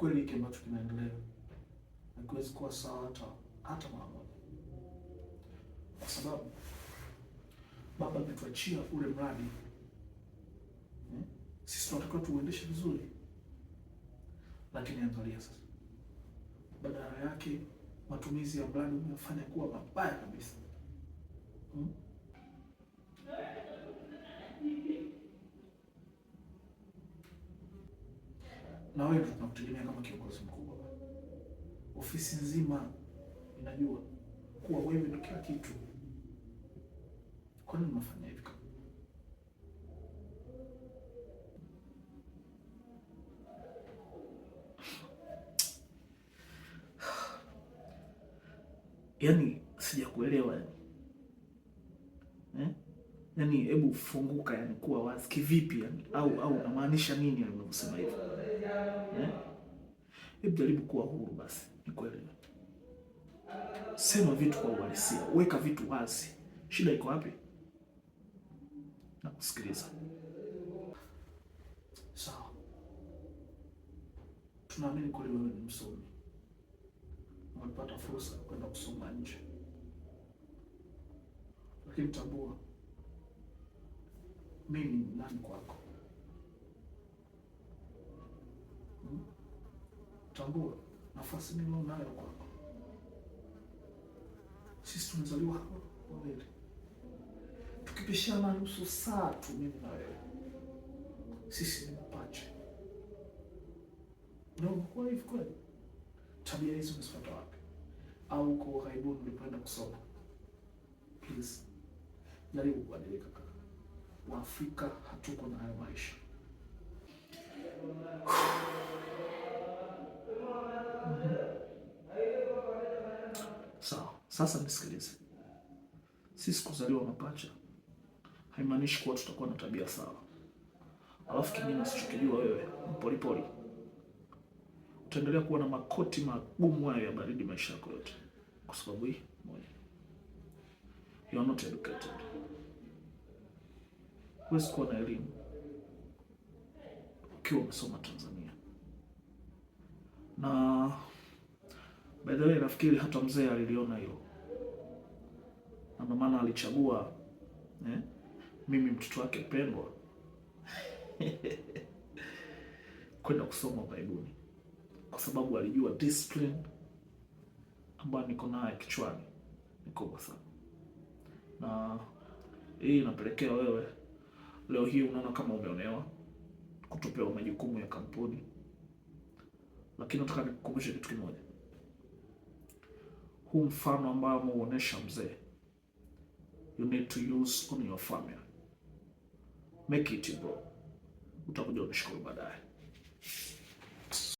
kweli hiki ambacho kinaendelea hakiwezi kuwa sawa hata mara moja, kwa sababu baba ametuachia ule mradi. Sisi tunatakiwa tuuendeshe vizuri, lakini angalia sasa, badala yake matumizi ya mradi umefanya kuwa mabaya kabisa. Na wewe tunakutegemea kama kiongozi mkubwa. Ofisi nzima inajua kuwa wewe ndio kila kitu. Kwa nini unafanya hivi? Yaani sijakuelewa yani. Yaani hebu funguka, yani kuwa wazi kivipi yani? Au unamaanisha nini yani unaposema hivyo? Hebu jaribu kuwa huru basi, nikuelewe. Sema vitu kwa uhalisia, weka vitu wazi. Shida iko wapi? Nakusikiliza. Sawa. Tunaamini kweli wewe ni msomi. Umepata fursa kwenda kusoma nje. Lakini tambua, mimi ni nani kwako? Tambua nafasi nilio nayo kwako. Sisi tumezaliwa hapa wawili, tukipishana nusu saa tu, mimi na wewe, sisi ni mapacha. Na unakuwa hivi kweli? Tabia hizo umezipata wapi? Au uko ughaibuni ulipoenda kusoma? Please, jaribu kubadilika kaka. Waafrika hatuko na hayo maisha. Sawa, sasa nisikilize. Sisi kuzaliwa mapacha haimaanishi kuwa tutakuwa na tabia sawa. Alafu kingine usichokijua wewe, mpolipoli, utaendelea kuwa na makoti magumu hayo ya baridi maisha yako yote. Kwa sababu hii moja, you are not educated. Huwezi kuwa na elimu ukiwa umesoma Tanzania. Na by the way, nafikiri hata mzee aliliona hilo, na ndio maana alichagua mimi mtoto wake pendwa kwenda kusoma ughaibuni, kwa sababu alijua discipline ambayo niko nayo kichwani ni kubwa sana. Na hii inapelekea wewe leo hii unaona kama umeonewa kutopewa majukumu ya kampuni. Lakini nataka nikukumbushe kitu kimoja. Huu mfano ambao ameuonesha mzee, you need to use on your family. Make it bro. Utakuja unishukuru baadaye.